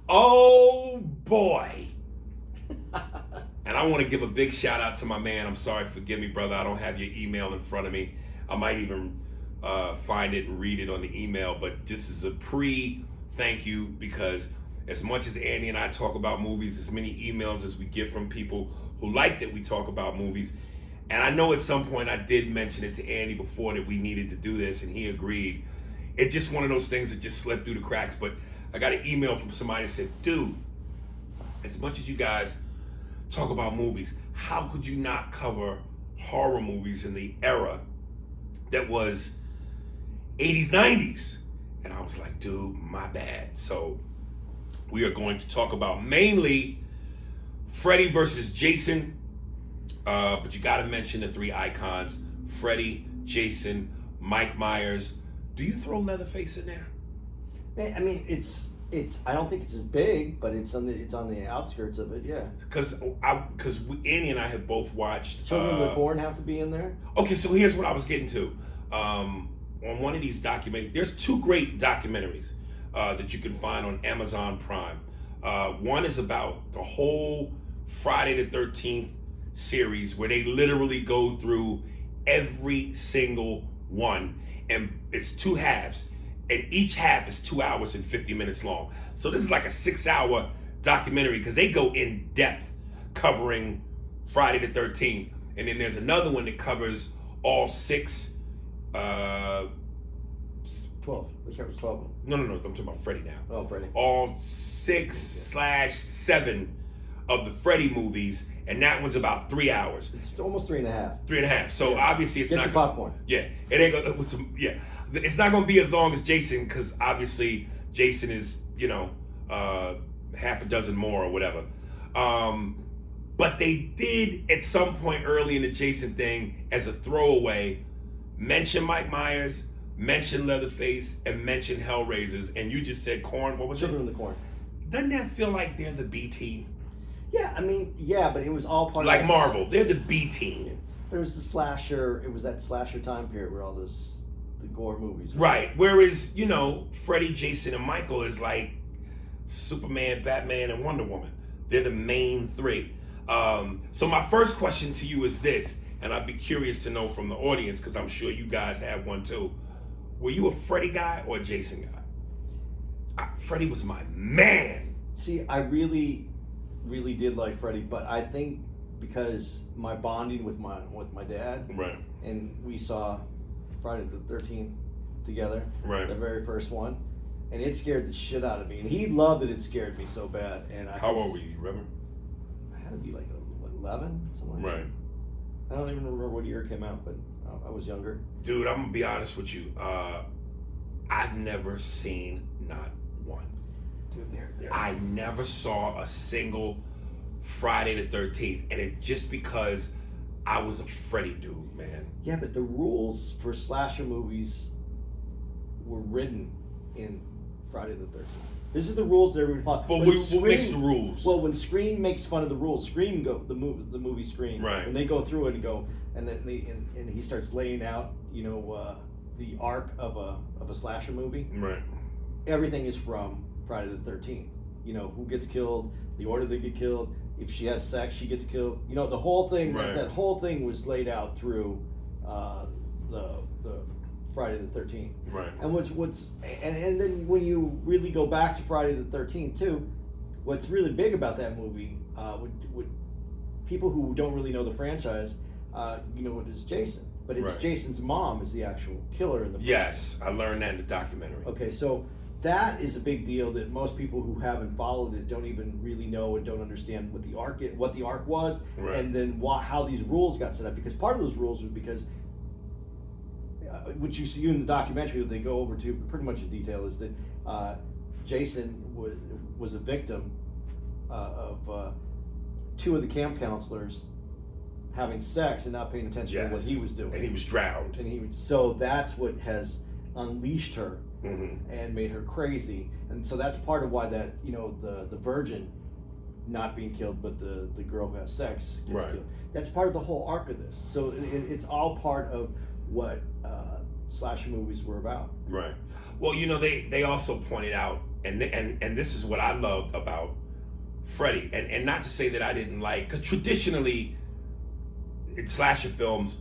Oh boy. And I want to give a big shout out to my man. I'm sorry, forgive me, brother. I don't have your email in front of me. I might even find it and read it on the email, but just as a thank you, because as much as Andy and I talk about movies, as many emails as we get from people who like that we talk about movies, and I know at some point I did mention it to Andy before that we needed to do this, and he agreed. It's just one of those things that just slipped through the cracks, but I got an email from somebody that said, dude, as much as you guys talk about movies, how could you not cover horror movies in the era that was 80s, 90s? And I was like, dude, my bad. So we are going to talk about mainly Freddy versus Jason, but you got to mention the three icons: Freddy, Jason, Mike Myers. Do you throw Leatherface in there? Man, I mean, it's. I don't think it's as big, but it's on the outskirts of it. Yeah. Because Andy and I have both watched. Children of the Corn have to be in there. Okay, so here's what I was getting to. On one of these documentaries, there's two great documentaries that you can find on Amazon Prime. One is about the whole Friday the 13th series, where they literally go through every single one, and it's two halves, and each half is 2 hours and 50 minutes long. So this is like a 6-hour documentary, because they go in depth covering Friday the 13th, and then there's another one that covers all 6. 12. Which was 12. No, I'm talking about Freddy now. Oh, Freddy. All 6/7 of the Freddy movies, and that one's about 3 hours. It's almost 3.5. 3.5. So obviously it's Get not your popcorn. Yeah, it ain't gonna. With some, yeah, it's not gonna be as long as Jason, because obviously Jason is half a dozen more or whatever. But they did at some point early in the Jason thing, as a throwaway, mention Mike Myers, mention Leatherface, and mention Hellraisers, and you just said Corn. What was Children it? of the Corn. Doesn't that feel like they're the B team? Yeah, I mean, yeah, but it was all part like of Marvel. They're the B team. There was the slasher. It was that slasher time period where all the gore movies. Right. Whereas Freddy, Jason, and Michael is like Superman, Batman, and Wonder Woman. They're the main three. So my first question to you is this, and I'd be curious to know from the audience, because I'm sure you guys have one too. Were you a Freddy guy or a Jason guy? Freddy was my man. See, I really did like Freddy, but I think because my bonding with my dad, right, and we saw Friday the 13th together, right, the very first one, and it scared the shit out of me, and he loved that it scared me so bad. And how old were you? Remember? I had to be like 11, something like right. that. I don't even remember what year it came out, but I was younger. Dude, I'm gonna be honest with you. I've never seen not one. Dude, they're I never saw a single Friday the 13th, and it just because I was a Freddy dude, man. Yeah, but the rules for slasher movies were written in Friday the 13th. This is the rules that everybody follows. But what makes the rules? Well, when Scream makes fun of the rules, the movie Scream, right? When they go through it and go, and then and he starts laying out, the arc of a slasher movie, right? Everything is from Friday the 13th. Who gets killed, the order they get killed. If she has sex, she gets killed. The whole thing. Right. That whole thing was laid out through the Friday the 13th. Right. And and then when you really go back to Friday the 13th too, what's really big about that movie, would people who don't really know the franchise, it is Jason, but it's right. Jason's mom is the actual killer in the first Yes, I learned that in the documentary. Okay, so that is a big deal that most people who haven't followed it don't even really know and don't understand what the arc was, right. and then how these rules got set up. Because part of those rules was because what you see in the documentary that they go over to pretty much in detail is that Jason was a victim of two of the camp counselors having sex and not paying attention yes. to what he was doing, and he was drowned. So that's what has unleashed her. Mm-hmm. And made her crazy, and so that's part of why that the virgin not being killed, but the girl who has sex gets right. killed. That's part of the whole arc of this. So it's all part of what slasher movies were about. Right. Well, they also pointed out and this is what I loved about Freddy, and not to say that I didn't like, because traditionally in slasher films,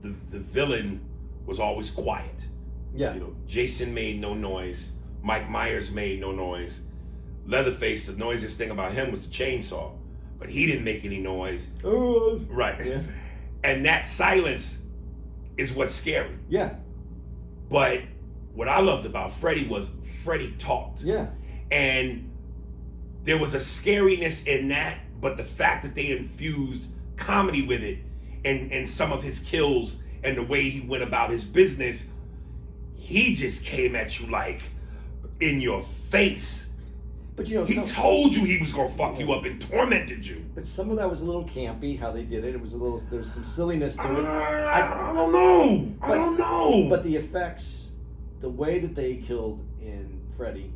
the villain was always quiet. Yeah. You know, Jason made no noise. Mike Myers made no noise. Leatherface, the noisiest thing about him was the chainsaw, but he didn't make any noise. Right. Yeah. And that silence is what's scary. Yeah. But what I loved about Freddy was Freddy talked. Yeah. And there was a scariness in that, but the fact that they infused comedy with it and some of his kills and the way he went about his business, he just came at you like in your face. But you know, he told you he was gonna fuck you up and tormented you. But some of that was a little campy how they did it. It was a little, there's some silliness to it. I don't know. I don't know. But the effects, the way that they killed in Freddy,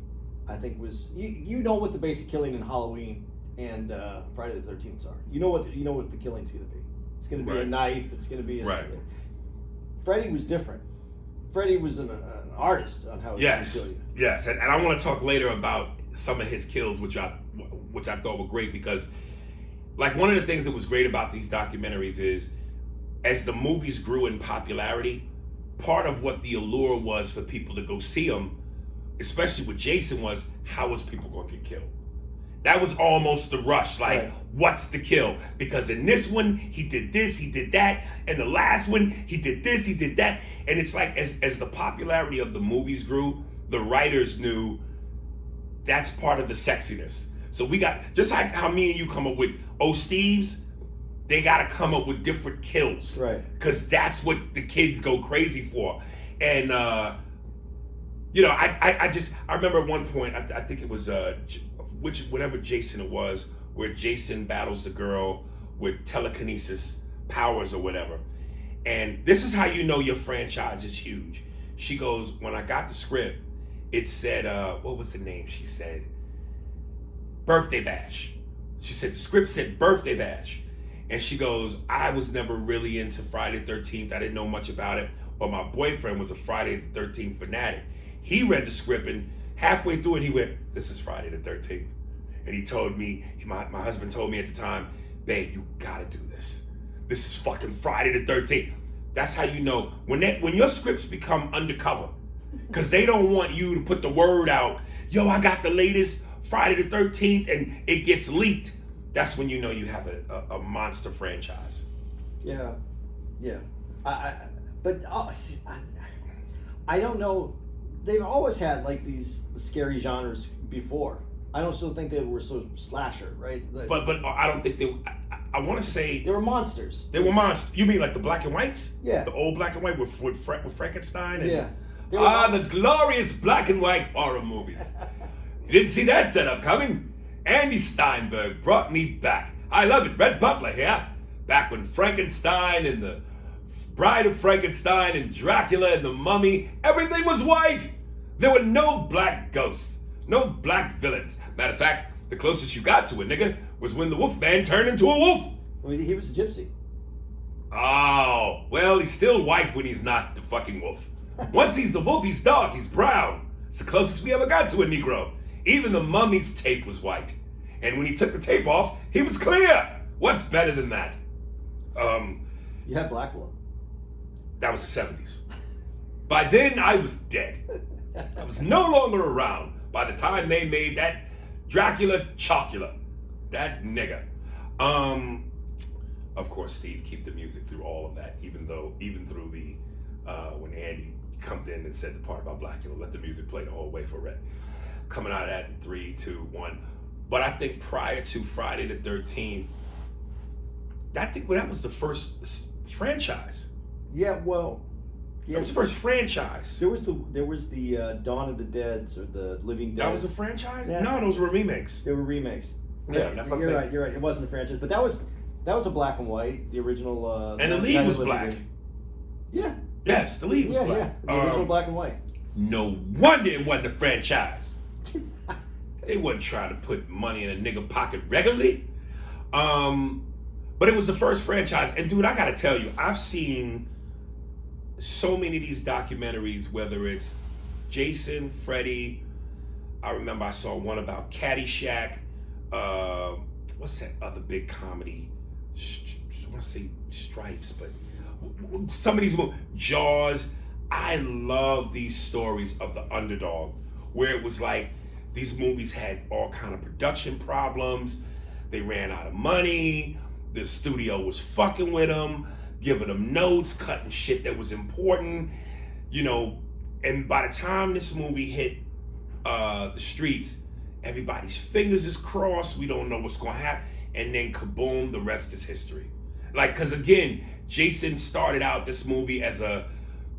I think was, you know what the basic killing in Halloween and Friday the 13th are. You know what the killing's gonna be. It's gonna be a knife. It's gonna be a. Freddy was different. Freddy was an artist on how he could kill you. Yes, and I want to talk later about some of his kills, which I thought were great, because like one of the things that was great about these documentaries is as the movies grew in popularity, part of what the allure was for people to go see them, especially with Jason, was how was people going to get killed? That was almost the rush. Like, what's the kill? Because in this one, he did this, he did that. And the last one, he did this, he did that. And it's like, as the popularity of the movies grew, the writers knew that's part of the sexiness. So we got, just like how me and you come up with Steve's, they got to come up with different kills. Right. Because that's what the kids go crazy for. And, you know, I remember at one point, I think it was, whatever Jason it was, where Jason battles the girl with telekinesis powers or whatever. And this is how you know your franchise is huge. She goes, when I got the script, it said, what was the name? She said, Birthday Bash. She said, the script said Birthday Bash. And she goes, I was never really into Friday the 13th. I didn't know much about it. But my boyfriend was a Friday the 13th fanatic. He read the script and halfway through it, he went, this is Friday the 13th. And he told me, my husband told me at the time, babe, you gotta do this. This is fucking Friday the 13th. That's how you know, when your scripts become undercover, because they don't want you to put the word out, yo, I got the latest Friday the 13th, and it gets leaked. That's when you know you have a monster franchise. Yeah. But I don't know. They've always had like these scary genres before. I don't still think they were so slasher, right? Like, but I don't think they. I want to say they were monsters. They were monsters. You mean like the black and whites? Yeah. The old black and white with Frankenstein and the glorious black and white horror movies. You didn't see that setup coming. Andy Steinberg brought me back. I love it. Rhett Butler here. Back when Frankenstein and the Bride of Frankenstein and Dracula and the Mummy, everything was white. There were no black ghosts, no black villains. Matter of fact, the closest you got to a nigga was when the Wolfman turned into a wolf. Well, he was a gypsy. Oh, well, he's still white when he's not the fucking wolf. Once he's the wolf, he's dark, he's brown. It's the closest we ever got to a Negro. Even the Mummy's tape was white. And when he took the tape off, he was clear. What's better than that? You had Blackula. That was the 70s. By then, I was dead. I was no longer around by the time they made that Dracula Chocula. That nigga. Of course, Steve, keep the music through all of that, even through the, when Andy come in and said the part about Blackula, let the music play the whole way for Rhett. Coming out of that in 3, 2, 1. But I think prior to Friday the 13th, that was the first franchise. Yeah, well, That was the first franchise. There was the Dawn of the Dead or the Living Dead. That was a franchise? Yeah. No, those were remakes. They were remakes. Yeah, that's what I'm saying. You're right. It wasn't a franchise, but that was a black and white. The original. And the lead was black. Yeah. Yes, the lead was black. Yeah, the original black and white. No wonder it wasn't a franchise. They wasn't trying to put money in a nigga pocket regularly. But it was the first franchise. And dude, I gotta tell you, I've seen so many of these documentaries, whether it's Jason, Freddy, I remember I saw one about Caddyshack. What's that other big comedy? I want to say Stripes, but some of these movies, Jaws. I love these stories of the underdog, where it was like these movies had all kind of production problems. They ran out of money. The studio was fucking with them, giving them notes, cutting shit that was important, you know. And by the time this movie hit the streets, everybody's fingers is crossed. We don't know what's going to happen. And then kaboom, the rest is history. Like, because again, Jason started out this movie as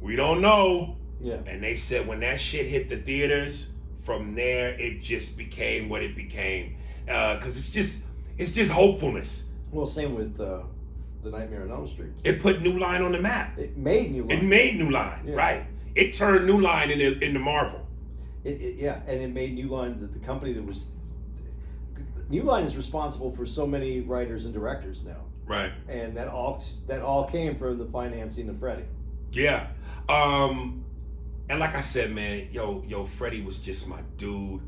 we don't know. Yeah. And they said when that shit hit the theaters, from there, it just became what it became. Because it's just hopefulness. Well, same with the Nightmare on Elm Street. It put New Line on the map. It made New Line. It made New Line, yeah. right. It turned New Line into Marvel. Yeah, and it made New Line the company that was... New Line is responsible for so many writers and directors now. Right. And that all came from the financing of Freddy. Yeah. And like I said, man, yo, Freddy was just my dude.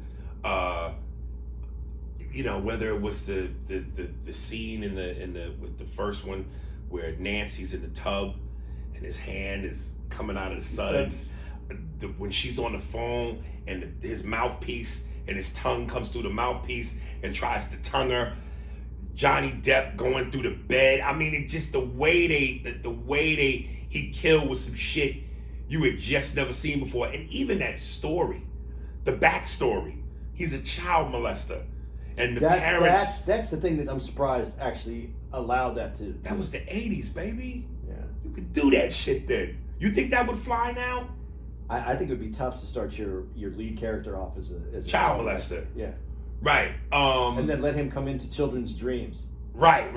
You know, whether it was the scene with the first one where Nancy's in the tub and his hand is coming out of the suds, when she's on the phone and his mouthpiece and his tongue comes through the mouthpiece and tries to tongue her, Johnny Depp going through the bed. I mean, it just the way he killed with some shit you had just never seen before. And even that story, the backstory, he's a child molester. And the parents... That's the thing that I'm surprised actually allowed that to... That was the 80s, baby. Yeah. You could do that shit then. You think that would fly now? I think it would be tough to start your lead character off as a child molester. Yeah. Right. And then let him come into children's dreams. Right.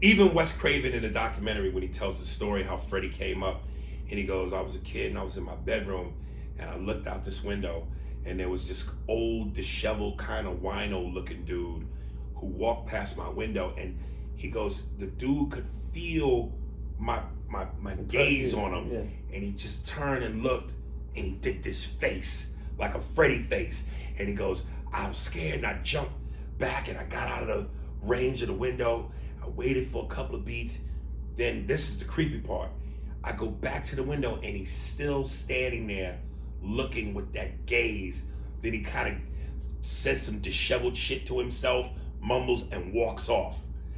Even Wes Craven in the documentary, when he tells the story how Freddy came up, and he goes, I was a kid and I was in my bedroom and I looked out this window and there was this old, disheveled, kind of wino looking dude who walked past my window, and he goes, the dude could feel my gaze on him. Yeah. And he just turned and looked and he did this face, like a Freddy face. And he goes, I was scared and I jumped back and I got out of the range of the window. I waited for a couple of beats. Then this is the creepy part. I go back to the window and he's still standing there looking with that gaze. Then he kind of says some disheveled shit to himself, mumbles, and walks off.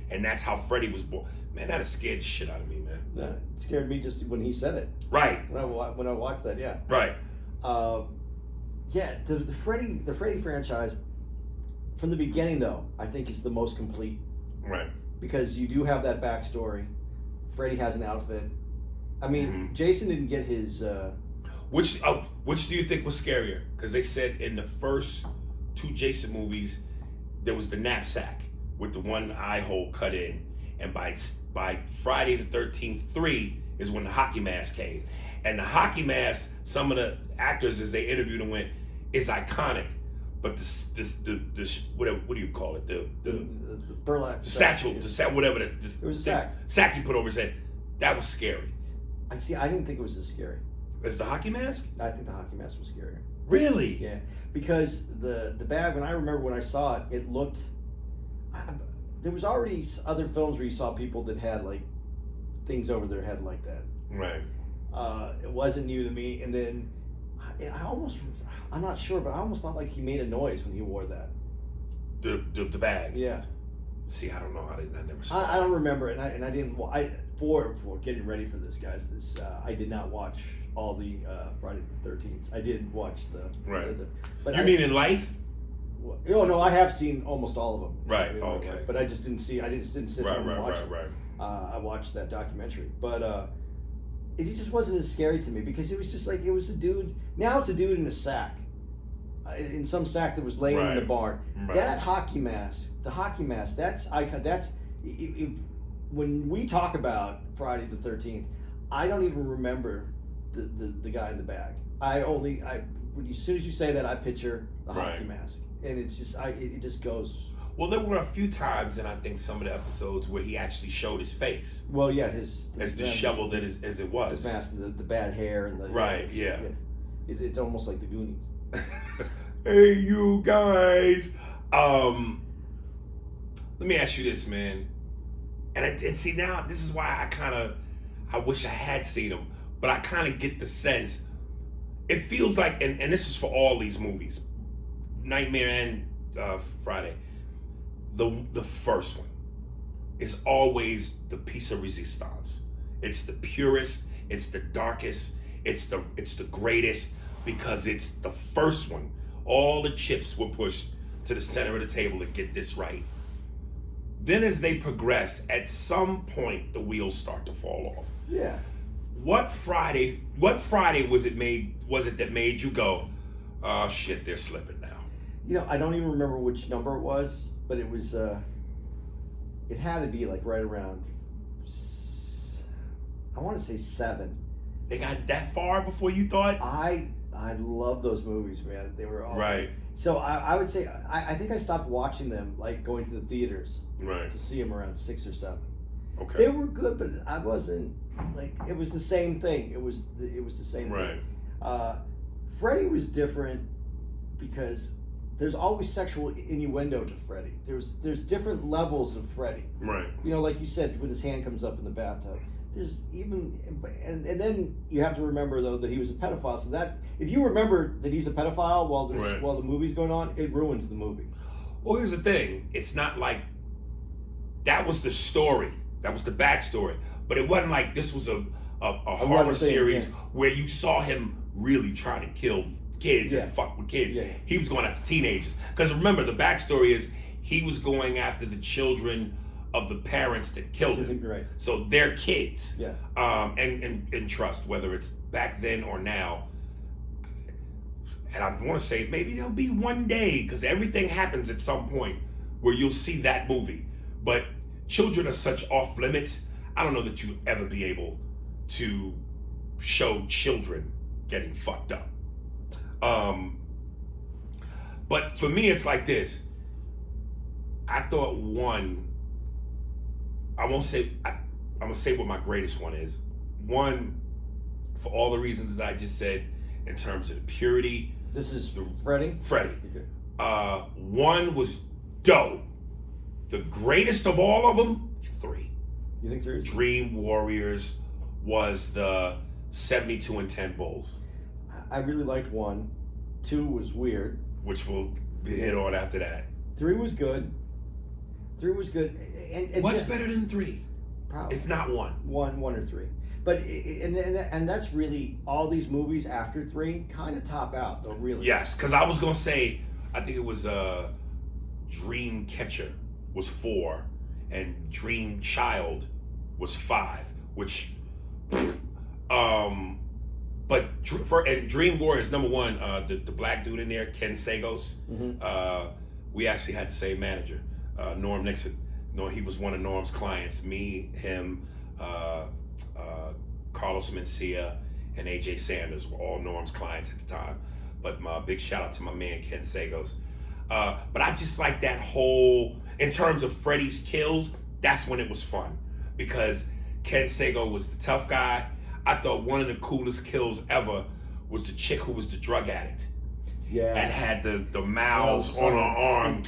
And that's how Freddy was born. Man, that scared the shit out of me, man. Yeah, it scared me just when he said it. Right. When I watched that, yeah. Right. Yeah, the Freddy franchise, from the beginning though, I think is the most complete. Right. Because you do have that backstory. Freddy has an outfit. I mean, Jason didn't get his... Which do you think was scarier? Because they said in the first two Jason movies, there was the knapsack with the one eye hole cut in. And by Friday the 13th 3 is when the hockey mask came. And the hockey mask, some of the actors as they interviewed him went, is iconic. But this whatever, what do you call it? The burlap. The satchel, yeah. Whatever. It was a sack. Sack he put over his head. That was scary. I didn't think it was as scary. As the hockey mask? I think the hockey mask was scarier. Really? Yeah. Because the bag, when I remember when I saw it, it looked... there was already other films where you saw people that had like things over their head like that. Right. It wasn't new to me. And then I'm not sure, but I almost thought like he made a noise when he wore that. The bag? Yeah. See, I don't know. I never saw it. I don't remember, and I didn't. For getting ready for this, guys, I did not watch all the Friday the 13th. I did watch the right. But you mean in life? Oh no, I have seen almost all of them. Right. Okay. But I just didn't see. I just didn't sit there and watch it. Right. I watched that documentary, but it just wasn't as scary to me because it was just like it was a dude. Now it's a dude in a sack, in some sack that was laying in the barn. Right. That hockey mask, that's icon. When we talk about Friday the 13th, I don't even remember the guy in the bag. As soon as you say that, I picture the hockey mask, and it's just it just goes. Well, there were a few times, and I think some of the episodes where he actually showed his face. Well, yeah, as disheveled as it was. His mask, and the bad hair, and the right, yeah. It's almost like the Goonies. Hey, you guys. Let me ask you this, man. And see, now this is why I wish I had seen them, but I kind of get the sense. It feels like, and this is for all these movies, Nightmare and Friday. The first one is always the piece of resistance. It's the purest. It's the darkest. It's the greatest because it's the first one. All the chips were pushed to the center of the table to get this right. Then as they progress, at some point the wheels start to fall off. Yeah. What Friday was it that made you go, oh shit, they're slipping now? You know, I don't even remember which number it was, but it was it had to be like right around I want to say 7. They got that far before you thought? I love those movies, man. They were all right. So I would say I think I stopped watching them like going to the theaters right to see them around 6 or 7. Okay. They were good, but I wasn't like it was the same thing. It was the same right. thing. Freddy was different because there's always sexual innuendo to Freddy. There's different levels of Freddy. Right. You know, like you said, when his hand comes up in the bathtub. There's even, and then you have to remember though that he was a pedophile. So that if you remember that he's a pedophile while the movie's going on, it ruins the movie. Well, here's the thing: it's not like that was the story, that was the backstory, but it wasn't like this was a horror series where you saw him really trying to kill kids and fuck with kids. Yeah. He was going after teenagers. Because remember, the backstory is he was going after the children of the parents that killed him. Right. So they're kids. Yeah. And trust, whether it's back then or now. And I want to say maybe there'll be one day, because everything happens at some point where you'll see that movie. But children are such off limits. I don't know that you'll ever be able to show children getting fucked up. But for me, it's like this. I thought one. I'm gonna say what my greatest one is. One, for all the reasons that I just said, in terms of the purity. This is Freddy. Freddy. Okay. One was dope. The greatest of all of them, 3. You think 3 is? Dream Warriors was the 72 and 10 Bulls. I really liked 1. 2 was weird. Which we'll hit on after that. 3 was good. 3 was good. And what's better than 3? Probably. If not 1. 1 or 3. But and that's really all these movies after 3 kind of top out though, really. Yes, because I was gonna say I think it was Dream Catcher was 4 and Dream Child was 5, which but and Dream Warriors number 1, the black dude in there, Ken Sagos. Mm-hmm. We actually had the same manager, Norm Nixon. No, he was one of Norm's clients. Me, him, Carlos Mencia, and AJ Sanders were all Norm's clients at the time. But my big shout out to my man Ken Sagos. But I just like that whole, in terms of Freddy's kills, that's when it was fun. Because Ken Sago was the tough guy. I thought one of the coolest kills ever was the chick who was the drug addict. Yeah. And had the mouths on her arm.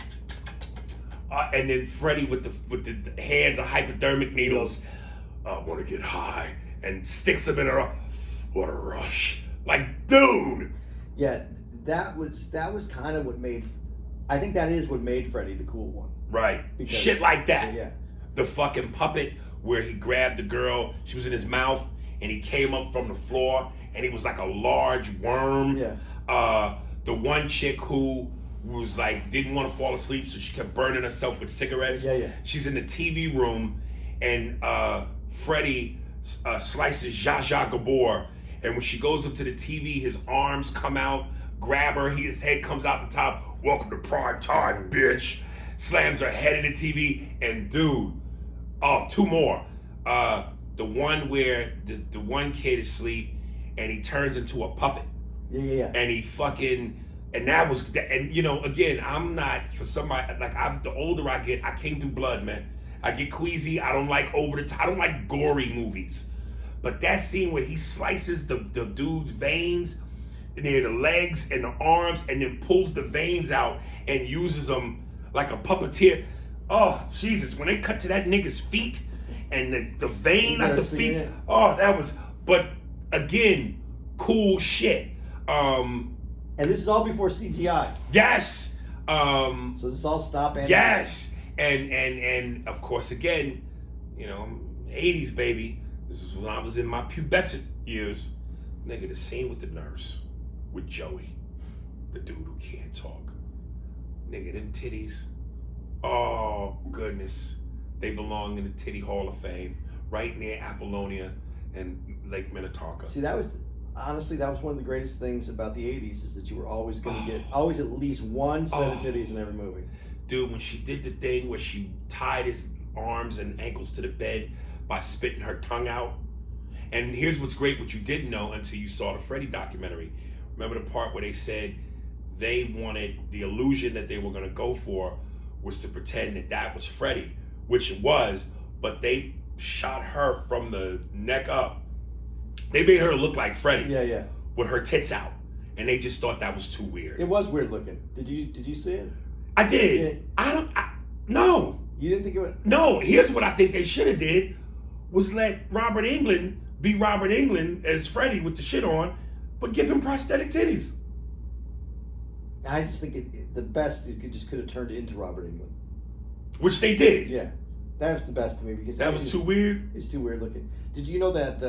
And then Freddy with the hands of hypodermic needles. I want to get high. And sticks them in her arm. What a rush. Like, dude. Yeah, that was kind of what made, I think that is what made Freddy the cool one. Right. Shit like that. Yeah. The fucking puppet where he grabbed the girl, she was in his mouth, and he came up from the floor, and he was like a large worm. Yeah. The one chick who was like, didn't want to fall asleep, so she kept burning herself with cigarettes. Yeah. She's in the TV room, and Freddy slices Zsa Zsa Gabor, and when she goes up to the TV, his arms come out, grab her, his head comes out the top. Welcome to prime time, bitch. Slams her head in the TV, and dude, 2 more. The one where the one kid is asleep, and he turns into a puppet. Yeah. And he fucking, and that was, and you know, again, I'm not, for somebody, like, the older I get, I can't do blood, man. I get queasy. I don't like over the top. I don't like gory movies. But that scene where he slices the dude's veins, near the legs and the arms, and then pulls the veins out and uses them like a puppeteer. Oh, Jesus, when they cut to that nigga's feet and the vein at the feet. Oh, that was, but again, cool shit. And this is all before CGI. Yes. So this is all stop animation. Yes. And of course, again, 80s, baby. This is when I was in my pubescent years. Nigga, the scene with the nurse, with Joey, the dude who can't talk. Nigga, them titties. Oh, goodness. They belong in the Titty Hall of Fame, right near Apollonia and Lake Minnetonka. See, honestly, that was one of the greatest things about the 80s, is that you were always going to get always at least one set of titties in every movie. Dude, when she did the thing where she tied his arms and ankles to the bed by spitting her tongue out. And here's what's great, what you didn't know until you saw the Freddy documentary. Remember the part where they said they wanted, the illusion that they were going to go for was to pretend that was Freddy, which it was, but they shot her from the neck up. They made her look like Freddy. Yeah. With her tits out. And they just thought that was too weird. It was weird looking. Did you see it? I did. No. You didn't think it was? No, here's what I think they should have did, was let Robert Englund be Robert Englund as Freddy with the shit on, but give him prosthetic titties. I just think the best is you just could have turned it into Robert Englund. Which they did. Yeah. That was the best to me, because that was too weird. It's too weird looking. Did you know that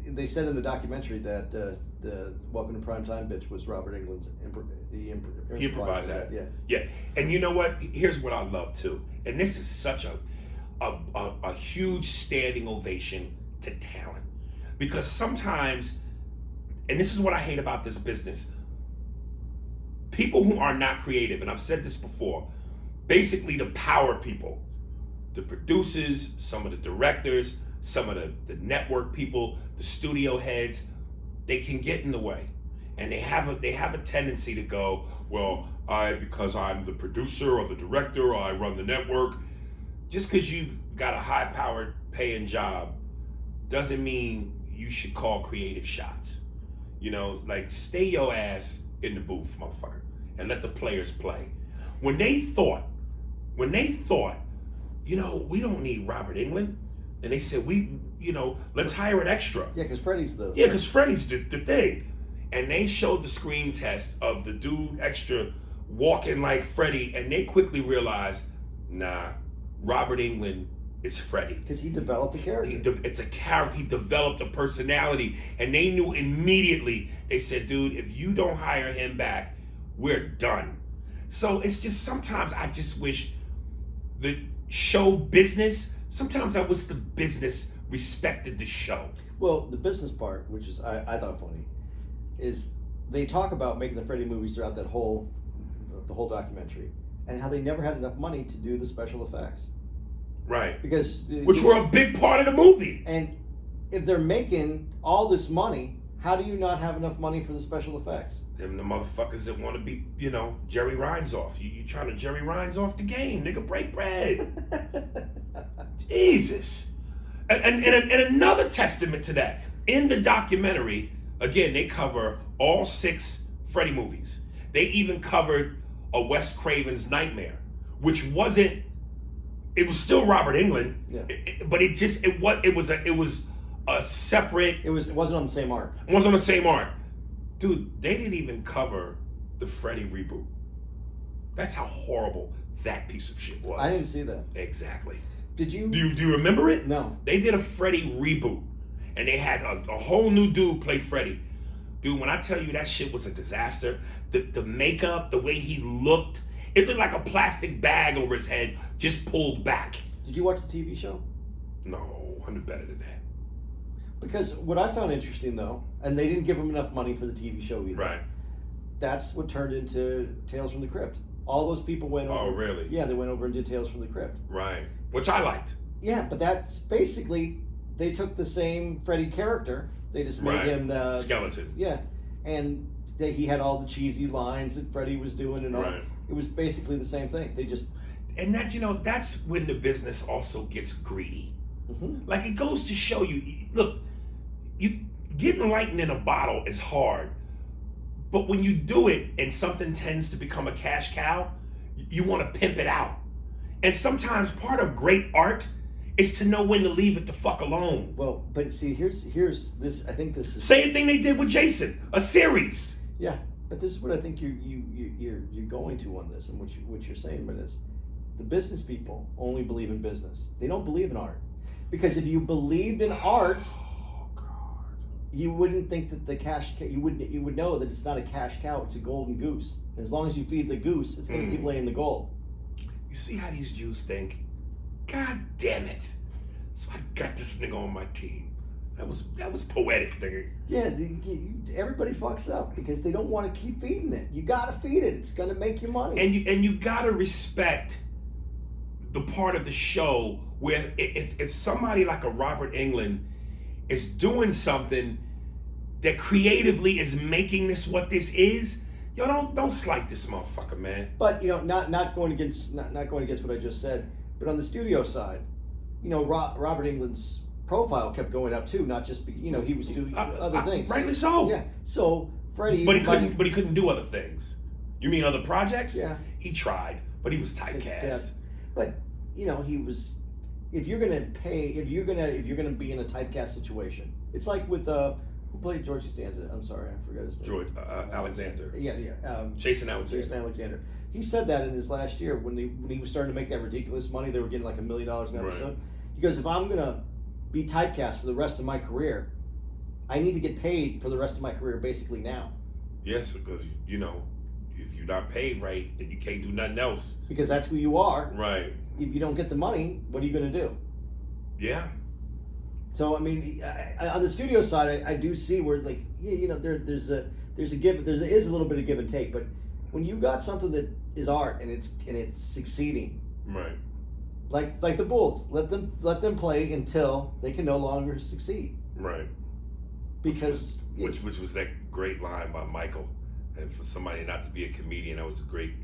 they said in the documentary that the Welcome to Primetime bitch was Robert Englund's? He improvised that. Yeah. And you know what? Here's what I love too. And this is such a huge standing ovation to talent, because sometimes, and this is what I hate about this business, people who are not creative, and I've said this before, basically the power people, the producers, some of the directors, some of the network people, the studio heads, they can get in the way. And they have a tendency to go, well, because I'm the producer or the director, or I run the network. Just because you got a high-powered paying job doesn't mean you should call creative shots. Like, stay your ass in the booth, motherfucker, and let the players play. When they thought, we don't need Robert Englund, and they said, let's hire an extra. Yeah, because Freddy's the thing. And they showed the screen test of the dude extra walking like Freddy, and they quickly realized, nah, Robert Englund is Freddy. Because he developed a character. It's a character. He developed a personality, and they knew immediately. They said, dude, if you don't hire him back, we're done. So it's just, sometimes I just wish the show business, sometimes I wish the business respected the show. Well, the business part, which is I thought funny, is they talk about making the Freddy movies throughout the whole documentary, and how they never had enough money to do the special effects. Right. Which were a big part of the movie. And if they're making all this money, how do you not have enough money for the special effects? Them the motherfuckers that want to be, Jerry Reinsdorf. You trying to Jerry Reinsdorf the game, nigga, break bread. Jesus. And another testament to that, in the documentary, again, they cover all 6 Freddy movies. They even covered a Wes Craven's Nightmare, which wasn't, it was still Robert Englund, but it was a separate. It wasn't on the same arc. It wasn't on the same arc. Dude, they didn't even cover the Freddy reboot. That's how horrible that piece of shit was. I didn't see that. Exactly. Did you? Do you remember it? No. They did a Freddy reboot, and they had a whole new dude play Freddy. Dude, when I tell you that shit was a disaster, the makeup, the way he looked, it looked like a plastic bag over his head just pulled back. Did you watch the TV show? No, I knew better than that. Because what I found interesting, though, and they didn't give him enough money for the TV show either. Right. That's what turned into Tales from the Crypt. All those people went over. Oh, really? Yeah, they went over and did Tales from the Crypt. Right. Which I liked. Yeah, but that's basically, they took the same Freddy character. They just made him the skeleton. Yeah, and he had all the cheesy lines that Freddy was doing and all. Right. It was basically the same thing. They just. And that, that's when the business also gets greedy. Mm-hmm. Like, it goes to show you, look, you getting lightning in a bottle is hard, But when you do it and something tends to become a cash cow, you want to pimp it out. And sometimes part of great art is to know when to leave it the fuck alone. Well, but see, here's this. I think this is Same thing they did with Jason, a series. Yeah, but this is what I think you're going to on this, and what you're saying by this. The business people only believe in business. They don't believe in art, because if you believed in art, you wouldn't think that the cash. You would know that it's not a cash cow. It's a golden goose. And as long as you feed the goose, it's going to keep laying the gold. You see how these Jews think? God damn it! So I got this nigga on my team. That was poetic, nigga. Yeah, everybody fucks up because they don't want to keep feeding it. You gotta feed it. It's gonna make you money. And you gotta respect the part of the show where if somebody like a Robert Englund is doing something that creatively is making this what this is, yo, don't slight this motherfucker, man. But not going against what I just said. But on the studio side, Robert Englund's profile kept going up too. Not just he was doing other things. Rightly so. Yeah. So Freddy. But he couldn't do other things. You mean other projects? Yeah. He tried, but he was typecast. Yeah. But he was. If you're gonna be in a typecast situation, it's like with who played George Costanza. I'm sorry, I forgot his name. George Alexander. Yeah. Jason Alexander. Jason Alexander. He said that in his last year when he was starting to make that ridiculous money. They were getting like $1 million an episode. Right. He goes, if I'm gonna be typecast for the rest of my career, I need to get paid for the rest of my career basically now. Yes, because if you're not paid right, then you can't do nothing else. Because that's who you are. Right. If you don't get the money, what are you gonna do? Yeah. So I mean, on the studio side, I do see where there's a little bit of give and take, but when you got something that is art and it's succeeding, right? Like the Bulls, let them play until they can no longer succeed, right? Because which was that great line by Michael, and for somebody not to be a comedian, that was a great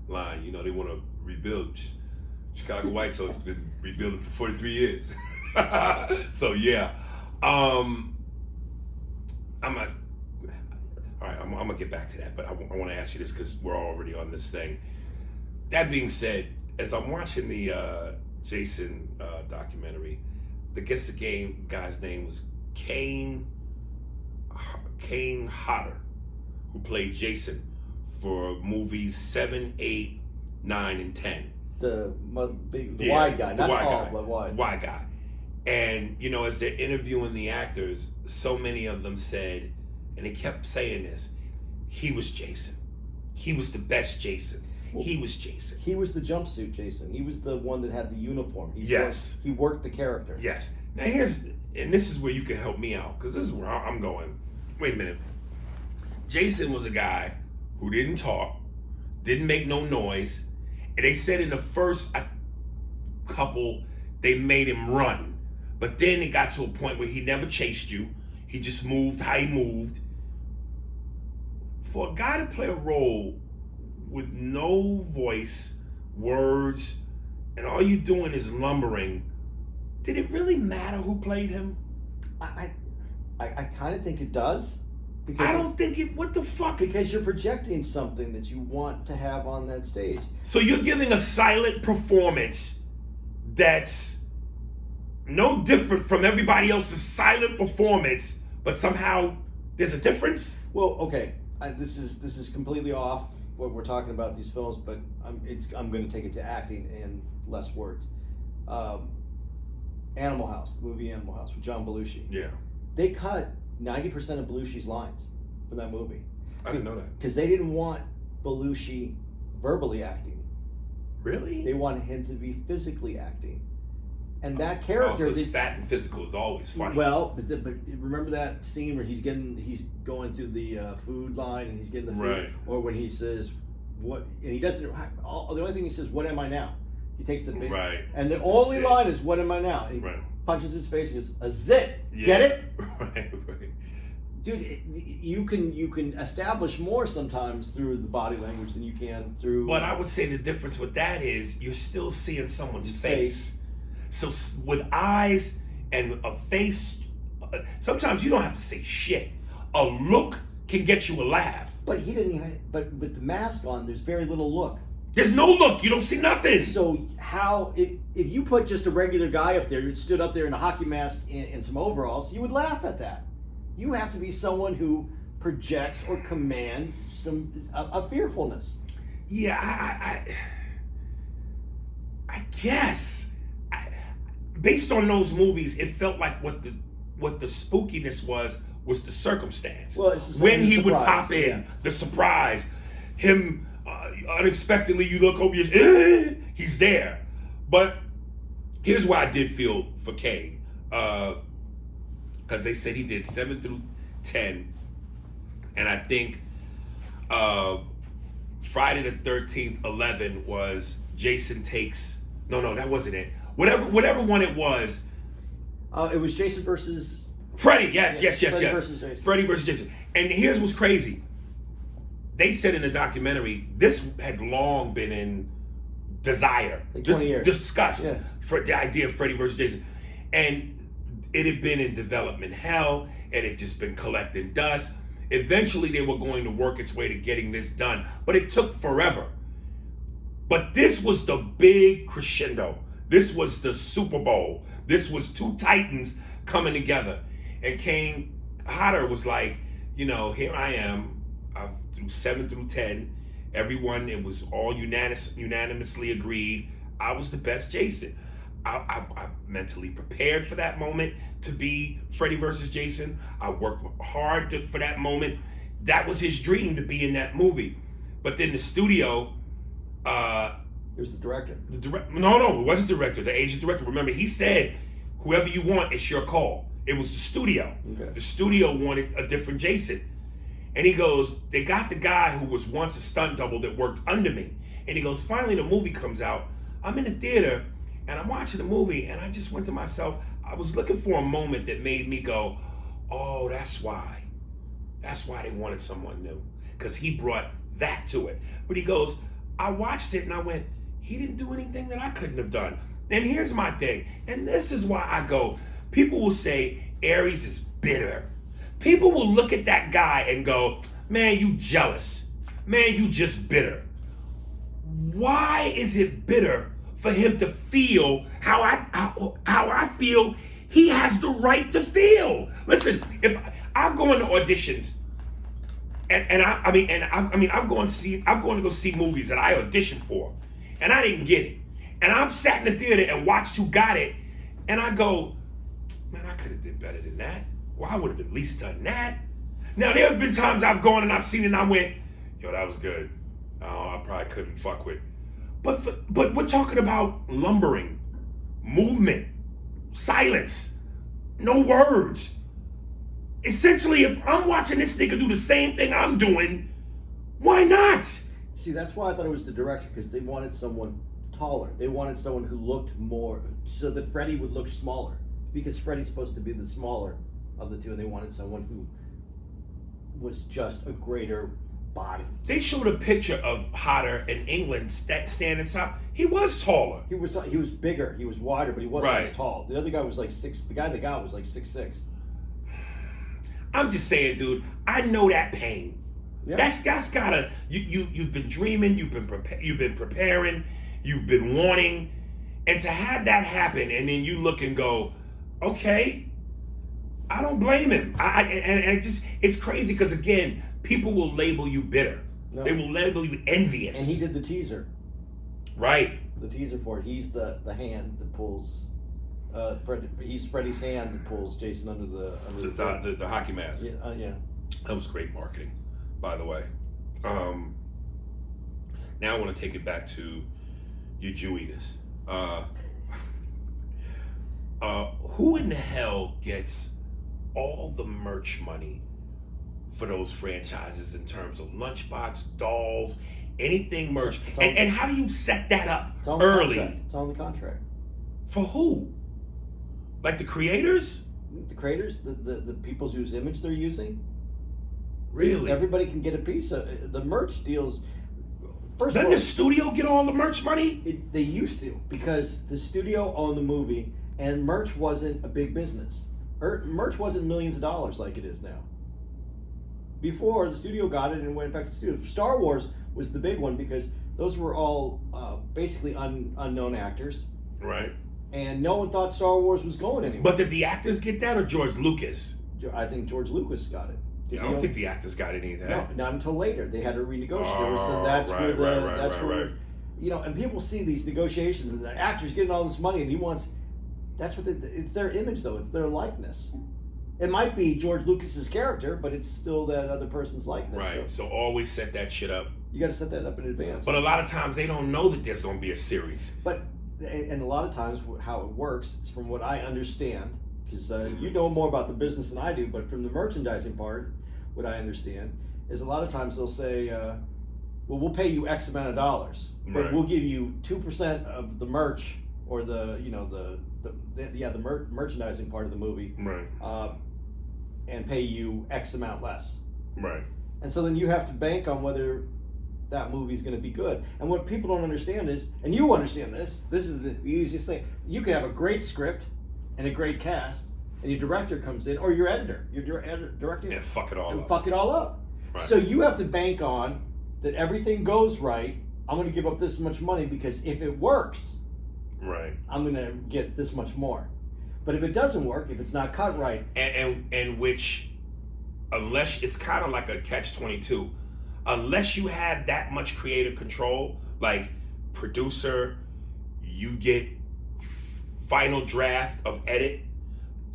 line. They want to rebuild. Chicago White Sox been rebuilding for 43 years. So yeah, I'm gonna get back to that, but I want to ask you this because we're already on this thing. That being said, as I'm watching the Jason documentary, the guy's name was Kane Hodder, who played Jason for movies 7, 8, 9, and 10. The wide guy, not tall, but wide. The wide guy. And, as they're interviewing the actors, so many of them said, and they kept saying this, he was Jason. He was the best Jason. He was Jason. He was the jumpsuit Jason. He was the one that had the uniform. He worked the character. Yes. Now this is where you can help me out, because this is where I'm going. Wait a minute. Jason was a guy who didn't talk, didn't make no noise, and they said in the first couple, they made him run. But then it got to a point where he never chased you. He just moved how he moved. For a guy to play a role with no voice, words, and all you're doing is lumbering, did it really matter who played him? I kind of think it does. I don't think it. What the fuck? Because you're projecting something that you want to have on that stage. So you're giving a silent performance that's no different from everybody else's silent performance, but somehow there's a difference? Well, okay, this is completely off what we're talking about these films, but I'm going to take it to acting and less words. Animal House, the movie Animal House with John Belushi. Yeah. They cut 90% of Belushi's lines from that movie. I didn't know that. Because they didn't want Belushi verbally acting. Really? They wanted him to be physically acting. And that character, fat and physical is always funny. Well, but remember that scene where he's going through the food line and he's getting the food, right? Or when he says what, and he doesn't. The only thing he says, "What am I now?" He takes the big, right, and the only line is, "What am I now?" And he punches his face. He goes, "A zit." Yeah. Get it? Right. Dude, you can establish more sometimes through the body language than you can through. But I would say the difference with that is you're still seeing someone's face. So with eyes and a face, sometimes you don't have to say shit. A look can get you a laugh. But he didn't even. But with the mask on, there's very little look. There's no look. You don't see nothing. So how if you put just a regular guy up there, who stood up there in a hockey mask and some overalls, you would laugh at that. You have to be someone who projects or commands some a fearfulness. Yeah, I guess. Based on those movies, it felt like what the spookiness was the circumstance. Well, it's when he surprise. would pop in, yeah. the surprise, him unexpectedly, you look over your, he's there. But here's why I did feel for Kane, because they said he did 7 through 10, and I think Friday the 13th 11 was Jason Takes. No, that wasn't it. Whatever one it was. It was Jason versus Freddy. Yes. Freddy versus Jason. Freddy versus Jason. And here's what's crazy. They said in the documentary this had long been in desire, like 20 years discussed for the idea of Freddy versus Jason, and it had been in development hell. It had just been collecting dust. Eventually, they were going to work its way to getting this done, but it took forever. But this was the big crescendo. This was the Super Bowl. This was two titans coming together. And Kane Hodder was like, here I am. I've through 7 through 10. Everyone, it was all unanimously agreed. I was the best Jason. I mentally prepared for that moment to be Freddy versus Jason. I worked hard for that moment. That was his dream, to be in that movie. But then the studio... it was the director. No, it wasn't the director. The Asian director. Remember, he said, whoever you want, it's your call. It was the studio. Okay. The studio wanted a different Jason. And he goes, they got the guy who was once a stunt double that worked under me. And he goes, finally the movie comes out. I'm in the theater and I'm watching the movie and I just went to myself, I was looking for a moment that made me go, oh, that's why. That's why they wanted someone new. Because he brought that to it. But he goes, I watched it and I went, he didn't do anything that I couldn't have done. And here's my thing. And this is why I go, people will say Aries is bitter. People will look at that guy and go, man, you jealous. Man, you just bitter. Why is it bitter for him to feel how I feel he has the right to feel? Listen, if I've gone to auditions I've gone to go see movies that I auditioned for and I didn't get it. And I've sat in the theater and watched who got it and I go, man, I could have did better than that. Well, I would have at least done that. Now, there have been times I've gone and I've seen it and I went, yo, that was good. Oh, I probably couldn't fuck with. But we're talking about lumbering, movement, silence, no words. Essentially, if I'm watching this nigga do the same thing I'm doing, why not? See, that's why I thought it was the director, because they wanted someone taller. They wanted someone who looked more, so that Freddy would look smaller. Because Freddy's supposed to be the smaller of the two, and they wanted someone who was just a greater body. They showed a picture of Hodder in England standing top. He was taller. He was bigger. He was wider, but he wasn't Right. as tall. The other guy was like 6. The guy that got was like 6'6". I'm just saying, dude. I know that pain. Yeah. That's gotta. You've been dreaming. You've been preparing. You've been wanting, and to have that happen, and then you look and go, okay. I don't blame him. It's crazy because again, people will label you bitter. No. They will label you envious. And he did the teaser. Right. The teaser for it. He's the hand that pulls. He's Freddy's hand that pulls Jason under the hockey mask. Yeah. Yeah. That was great marketing, by the way. Now I want to take it back to your Jewiness. Who in the hell gets all the merch money for those franchises in terms of lunchbox, dolls, anything merch? And how do you set that up early? It's on the contract. For who? Like the creators? The creators, the people whose image they're using. Really? Everybody can get a piece of the merch deals. First Doesn't the studio get all the merch money? They used to, because the studio owned the movie and merch wasn't a big business. Merch wasn't millions of dollars like it is now. before the studio got it and went back to the studio. Star Wars was the big one because those were all basically unknown actors. Right. And no one thought Star Wars was going anywhere. But did the actors get that or George Lucas? I think George Lucas got it. Yeah, I don't think the actors got any of that. No, not until later. They had to renegotiate. Oh, So that's right, where you know, and people see these negotiations and the actor's getting all this money and he wants, that's what it's their image though, it's their likeness. It might be George Lucas's character, but it's still that other person's likeness. Right. So always set that shit up. You got to set that up in advance. But a lot of times they don't know that there's going to be a series. But and a lot of times how it works is from what I understand, because you know more about the business than I do. But from the merchandising part, what I understand is a lot of times they'll say, "Well, we'll pay you X amount of dollars, but we'll give you 2% of the merch or the merchandising part of the movie, right, and pay you X amount less." Right. And so then you have to bank on whether that movie's going to be good. And what people don't understand is, and you understand this is the easiest thing. You can have a great script and a great cast, and your director comes in, or your editor, director, and fuck it all up. Fuck it all up. Right. So you have to bank on that everything goes right. I'm going to give up this much money because if it works, right, I'm going to get this much more. But if it doesn't work, if it's not cut right, and which, unless it's kind of like a catch-22, unless you have that much creative control, like producer, you get final draft of edit,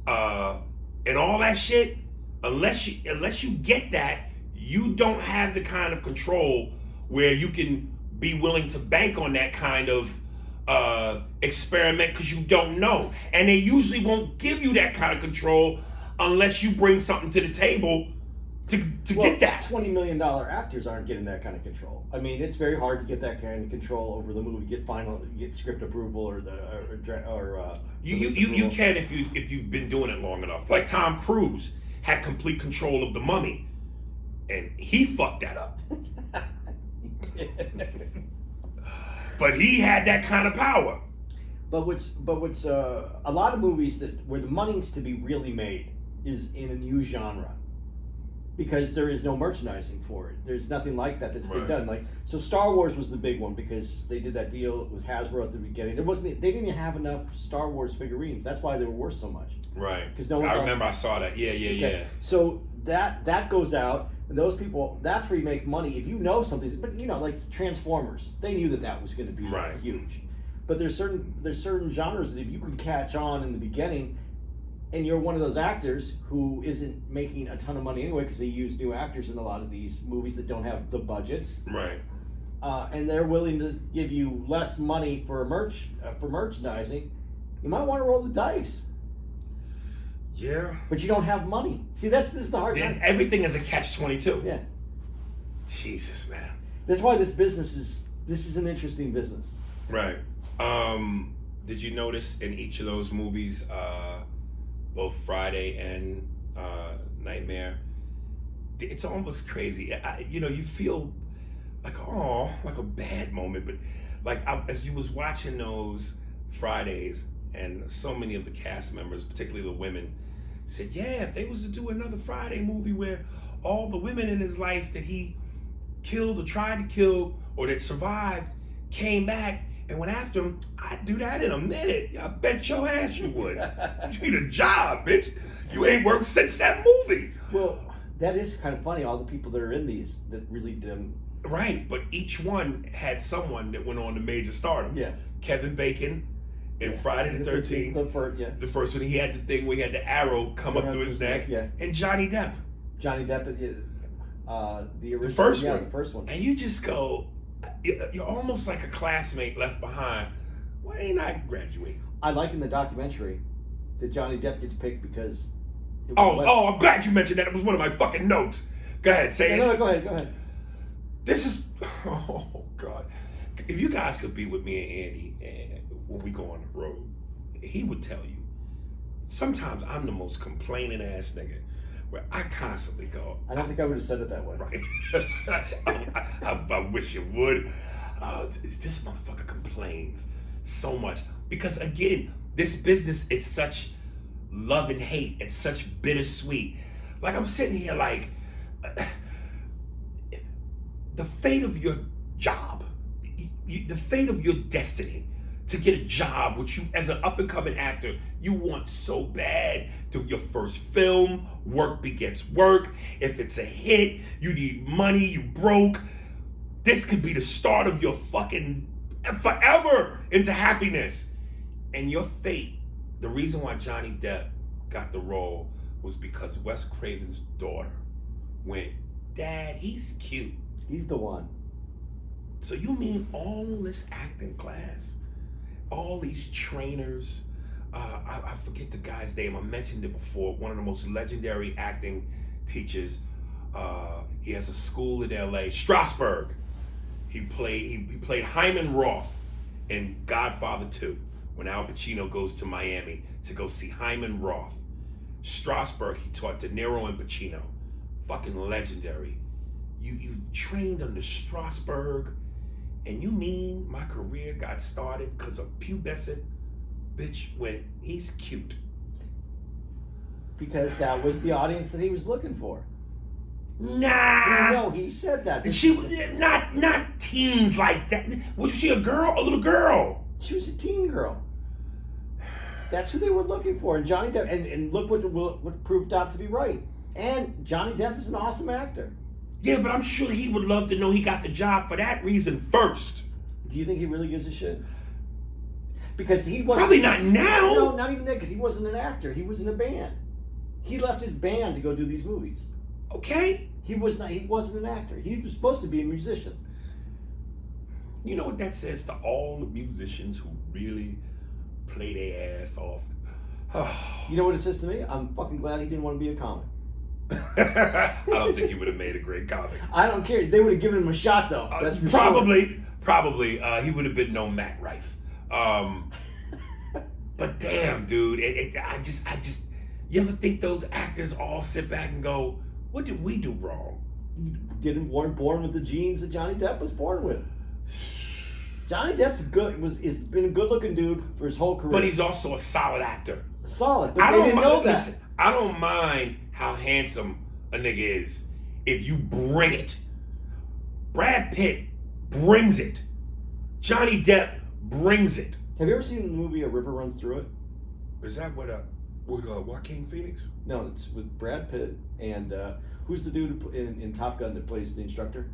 and all that shit. Unless you get that, you don't have the kind of control where you can be willing to bank on that kind of experiment, because you don't know, and they usually won't give you that kind of control unless you bring something to the table to get that. $20 million actors aren't getting that kind of control. I mean, it's very hard to get that kind of control over the movie, get script approval or you can if you've been doing it long enough. Like Tom Cruise had complete control of The Mummy, and he fucked that up. But he had that kind of power. But what's a lot of movies where the money's to be really made is in a new genre, because there is no merchandising for it. There's nothing like that's been done. Like, so Star Wars was the big one because they did that deal with Hasbro at the beginning. They didn't even have enough Star Wars figurines. That's why they were worth so much. Right. Because no one. I remember I saw that. Yeah. So that goes out, and those people, that's where you make money if you know something. But you know, like Transformers, they knew that was going to be huge. But there's certain genres that if you can catch on in the beginning, and you're one of those actors who isn't making a ton of money anyway, because they use new actors in a lot of these movies that don't have the budgets, right? And they're willing to give you less money for merchandising, you might want to roll the dice. Yeah. But you don't have money. See, this is the hard part. Everything is a catch-22. Yeah. Jesus, man. That's why this is an interesting business. Right. Did you notice in each of those movies, both Friday and Nightmare, it's almost crazy. You feel like a bad moment, but like as you was watching those Fridays, and so many of the cast members, particularly the women, said, yeah, if they was to do another Friday movie where all the women in his life that he killed or tried to kill or that survived came back and went after him, I'd do that in a minute. I bet your ass you would. You need a job, bitch. You ain't worked since that movie. Well, that is kind of funny, all the people that are in these that really didn't. Right, but each one had someone that went on to major stardom. Yeah. Kevin Bacon in Friday the 13th. The first one, he had the thing where he had the arrow come up through his neck. Yeah. And Johnny Depp. The original. The first one. Yeah, the first one. And you just go, you're almost like a classmate left behind. Why ain't I graduate? I like in the documentary that Johnny Depp gets picked because. I'm glad you mentioned that. It was one of my fucking notes. Go ahead, say it. No, go ahead. This is, oh God. If you guys could be with me and Andy when we go on the road, he would tell you, sometimes I'm the most complaining ass nigga, where I constantly go. I don't think I would have said it that way. Right. I wish you would. This motherfucker complains so much. Because again, this business is such love and hate. It's such bittersweet. Like I'm sitting here like, the fate of your job, the fate of your destiny, to get a job, which you, as an up-and-coming actor, you want so bad. To your first film, work begets work. If it's a hit, you need money, you broke. This could be the start of your fucking forever into happiness. And your fate, the reason why Johnny Depp got the role was because Wes Craven's daughter went, "Dad, he's cute." He's the one. So you mean all this acting class, all these trainers, I forget the guy's name, I mentioned it before, one of the most legendary acting teachers. He has a school in LA, Strasberg. He played Hyman Roth in Godfather 2 when Al Pacino goes to Miami to go see Hyman Roth. Strasberg, he taught De Niro and Pacino. Fucking legendary. You've trained under Strasberg, and you mean my career got started because of pubescent bitch when he's cute? Because that was the audience that he was looking for. Nah. No, he said that. She not teens like that. Was she a girl? A little girl? She was a teen girl. That's who they were looking for. And Johnny Depp, and look what proved out to be right. And Johnny Depp is an awesome actor. Yeah, but I'm sure he would love to know he got the job for that reason first. Do you think he really gives a shit? Because he wasn't... Probably not now. No, not even that, because he wasn't an actor. He was in a band. He left his band to go do these movies. Okay. He wasn't an actor. He was supposed to be a musician. You know what that says to all the musicians who really play their ass off? You know what it says to me? I'm fucking glad he didn't want to be a comic. I don't think he would have made a great comic. I don't care. They would have given him a shot, though. That's for probably, sure. Probably. He would have been no Matt Rife. But damn, dude, I just, you ever think those actors all sit back and go, what did we do wrong? Weren't born with the genes that Johnny Depp was born with. Johnny Depp's been a good-looking dude for his whole career. But he's also a solid actor. Solid, but they didn't know that. Listen, I don't mind how handsome a nigga is if you bring it. Brad Pitt brings it. Johnny Depp brings it. Have you ever seen the movie A River Runs Through It? Is that with Joaquin Phoenix? No, it's with Brad Pitt and who's the dude in Top Gun that plays the instructor?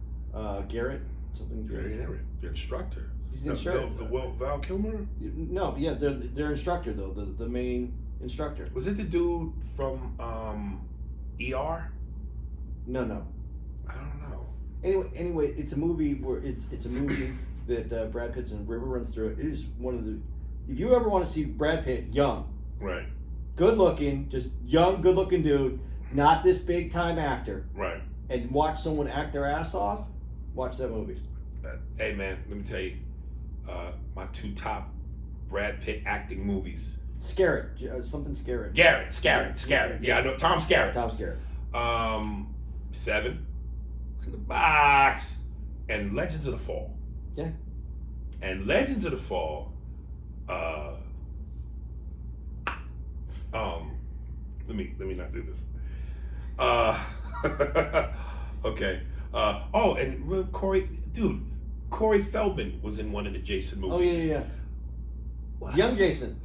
Garrett? Something. Garrett, the instructor. He's the instructor. Val Kilmer? No, yeah, their instructor though, the main instructor. Was it the dude from ER? No. I don't know. Anyway, it's a movie where it's a movie that Brad Pitt's in. River Runs Through It. It is one of the. If you ever want to see Brad Pitt young, right, good looking, just young, good looking dude, not this big time actor, right, and watch someone act their ass off, watch that movie. Hey man, let me tell you, my two top Brad Pitt acting movies. Scarrett, something Scarrett. Scarrett. Yeah, I know Tom Scarrett. 7. It's in the box. And Legends of the Fall. Yeah. And Legends of the Fall. Let me not do this. Okay. And Corey Feldman was in one of the Jason movies. Oh yeah. Wow. Young Jason.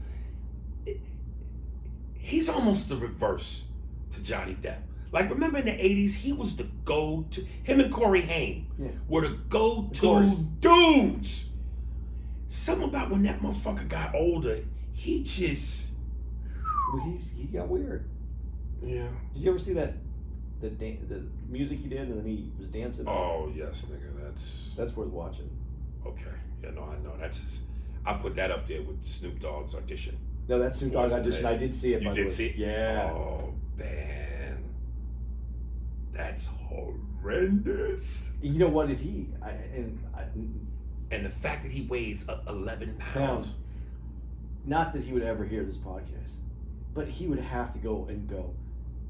He's almost the reverse to Johnny Depp. Like, remember in the 80s, he was the go-to, him and Corey Haim were the go-to dudes. Something about when that motherfucker got older, he just... He got weird. Yeah. Did you ever see the music he did and then he was dancing? Oh, yes, nigga, that's worth watching. Okay. Yeah, no, I know. I put that up there with Snoop Dogg's audition. No, that's Snoop Dogg's audition. I did see it. You did see it? Yeah. Oh, man. That's horrendous. You know what? And the fact that he weighs 11 pounds. Not that he would ever hear this podcast, but he would have to go,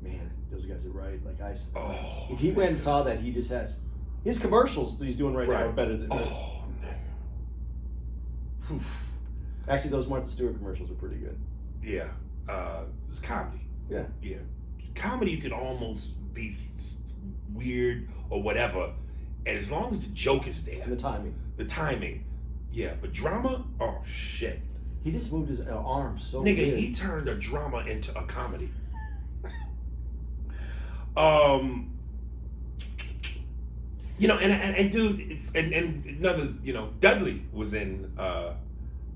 man, those guys are right. If he went and saw that, he just has his commercials that he's doing right now are better than. Oh, man. Actually, those Martha Stewart commercials are pretty good. Yeah, it's comedy. Yeah. Comedy, you can almost be weird or whatever, And as long as the joke is there, And the timing. yeah. But drama, oh shit, He just moved his arm so nigga, weird. he turned a drama into a comedy. You know, and dude, and another, you know, Dudley was in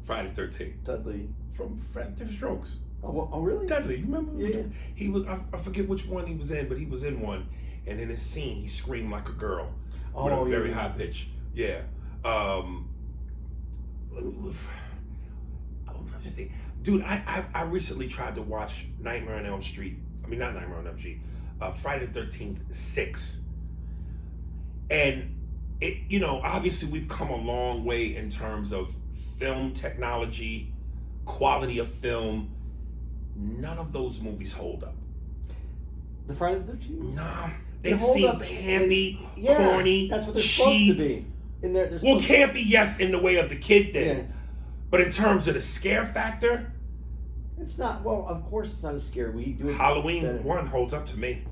Friday the 13th Dudley. from Different Strokes. Oh, really? Dudley, you remember? Yeah. He was, I forget which one he was in, but he was in one. And in his scene, he screamed like a girl with a very high pitch. Yeah. Dude, I recently tried to watch Nightmare on Elm Street. I mean, not Nightmare on Elm Street. Friday the 13th 6. And it, you know, obviously we've come a long way in terms of film technology, quality of film. None of those movies hold up. The Friday the 13th? Nah, they hold seem up campy, yeah, corny, that's what they're cheap. supposed to be. In there, Well, campy, yes, in the way of the kid thing. Yeah. But in terms of the scare factor, It's not. Well, of course, it's not as scary. We do it Halloween better. 1 holds up to me.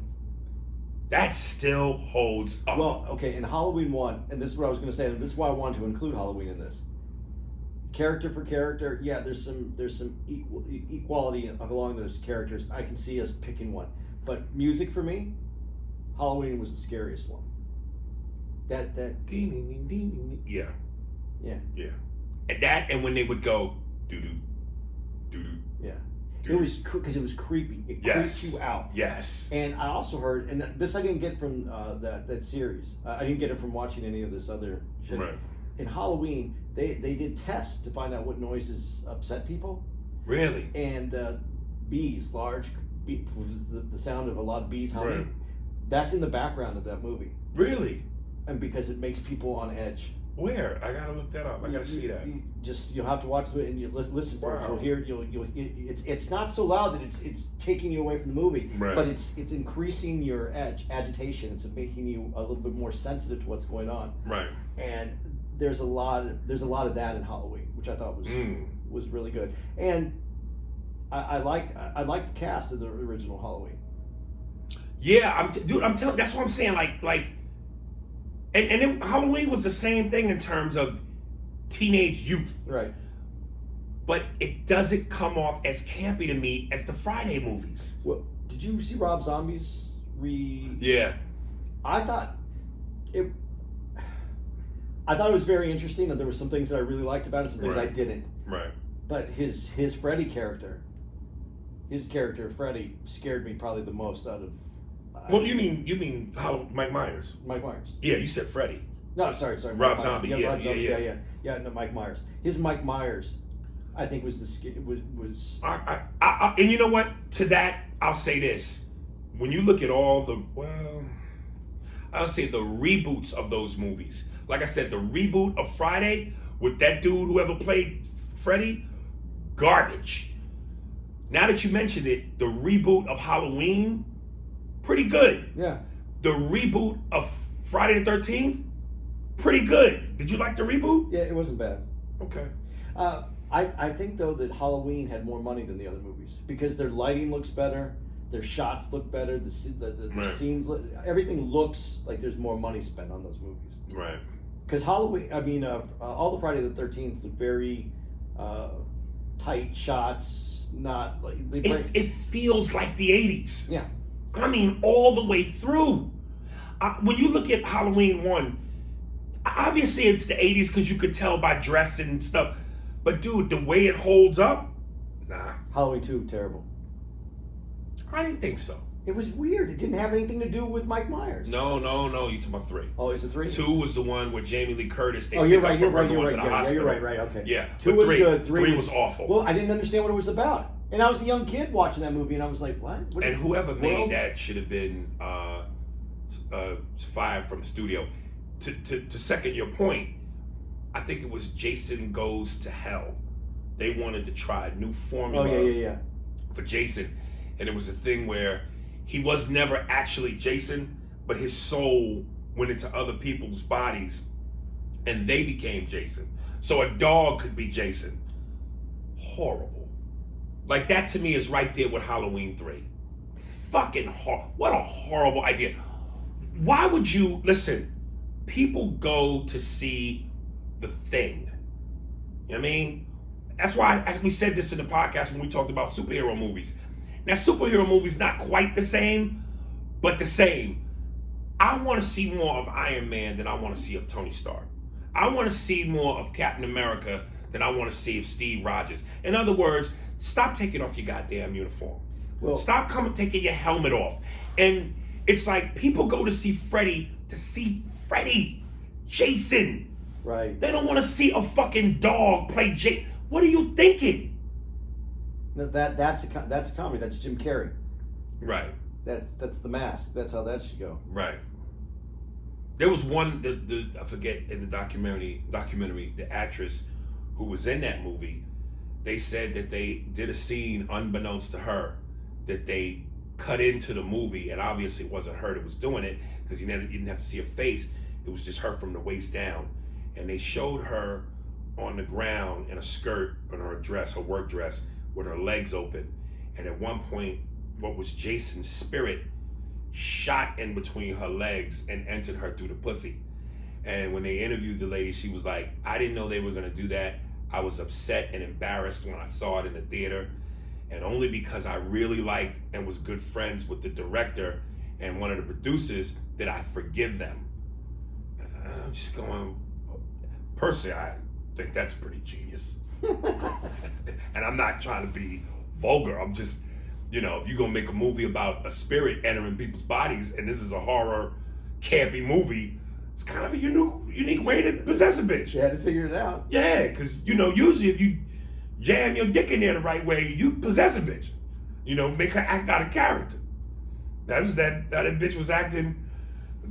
That still holds up. Well, okay, in Halloween 1, and this is what I was going to say, and this is why I wanted to include Halloween in this. Character for character, yeah, there's some equality along those characters. I can see us picking one, but music for me, Halloween was the scariest one. That yeah, yeah, yeah, and that, and when they would go doo doo doo doo. yeah. It was because it was creepy. It creeps you out. Yes. And I also heard, and this I didn't get from that series. I didn't get it from watching any of this other shit. Right. In Halloween, they did tests to find out what noises upset people. Really? And bees, large bee, was the sound of a lot of bees humming. Right. That's in the background of that movie. Really? And because it makes people on edge. Where? I gotta look that up. I gotta see that. You'll have to watch it and you listen for it. Wow. You'll hear. It's not so loud that it's taking you away from the movie, Right. but it's increasing your agitation. It's making you a little bit more sensitive to what's going on. Right. And there's a lot of that in Halloween, which I thought was really good. And I like the cast of the original Halloween. Yeah, I'm telling. That's what I'm saying. Like. And then Halloween was the same thing in terms of teenage youth. Right. But it doesn't come off as campy to me as the Friday movies. Well, did you see Rob Zombie's Yeah. I thought it was very interesting, and there were some things that I really liked about it, some things I didn't. Right. But his Freddy character, Freddy, scared me probably the most out of. Well, you mean how Mike Myers? Mike Myers. Yeah, you said Freddy. No, sorry. Rob Mike Zombie. Myers. Yeah, Rob yeah, Zombie. yeah. Yeah. No, Mike Myers. His Mike Myers, I think was was. And you know what? To that, I'll say this: when you look at all I'll say the reboots of those movies. Like I said, the reboot of Friday with that dude whoever played Freddy, garbage. Now that you mentioned it, the reboot of Halloween, pretty good. Yeah. The reboot of Friday the 13th, pretty good. Did you like the reboot? Yeah, it wasn't bad. Okay. I think though that Halloween had more money than the other movies because their lighting looks better, their shots look better, the scenes, everything looks like there's more money spent on those movies. Right. Because Halloween, I mean, all the Friday the 13th look very tight shots. Not like it feels like the 80s. Yeah. I mean, all the way through. When you look at Halloween 1, obviously it's the 80s because you could tell by dress and stuff. But dude, the way it holds up, nah. Halloween 2, terrible. I didn't think so. It was weird. It didn't have anything to do with Mike Myers. No. You talking about 3. Oh, is it 3? 2 was the one with Jamie Lee Curtis. Oh, you're right. Yeah, you're right. Okay. Yeah. 2 was good. 3 was awful. Well, I didn't understand what it was about. And I was a young kid watching that movie, and I was like, what? And whoever made that should have been fired from the studio. To second your point, I think it was Jason Goes to Hell. They wanted to try a new formula for Jason. And it was a thing where he was never actually Jason, but his soul went into other people's bodies and they became Jason. So a dog could be Jason. Horrible. Like that to me is right there with Halloween 3. Fucking what a horrible idea. Why would you, listen, people go to see The Thing. You know what I mean? That's why, as we said this in the podcast when we talked about superhero movies. Now, superhero movies not quite the same, but the same. I want to see more of Iron Man than I want to see of Tony Stark. I want to see more of Captain America than I want to see of Steve Rogers. In other words, stop taking off your goddamn uniform. Well, stop taking your helmet off. And it's like people go to see Freddy, Jason. Right. They don't want to see a fucking dog play Jason. What are you thinking? That's a comedy. That's Jim Carrey. Right. That's The Mask. That's how that should go. Right. There was one, I forget, in the documentary, the actress who was in that movie, they said that they did a scene unbeknownst to her that they cut into the movie, and obviously it wasn't her that was doing it because you didn't have to see her face. It was just her from the waist down, and they showed her on the ground in a skirt on her dress, her work dress, with her legs open, and at one point, what was Jason's spirit shot in between her legs and entered her through the pussy. And when they interviewed the lady, she was like, I didn't know they were going to do that. I was upset and embarrassed when I saw it in the theater, and only because I really liked and was good friends with the director and one of the producers did I forgive them. I'm just going, personally, I think that's pretty genius. And I'm not trying to be vulgar. I'm just, if you're going to make a movie about a spirit entering people's bodies, and this is a horror, campy movie, it's kind of a unique way to possess a bitch. You had to figure it out. Yeah, because, usually if you jam your dick in there the right way, you possess a bitch. Make her act out of character. That bitch was acting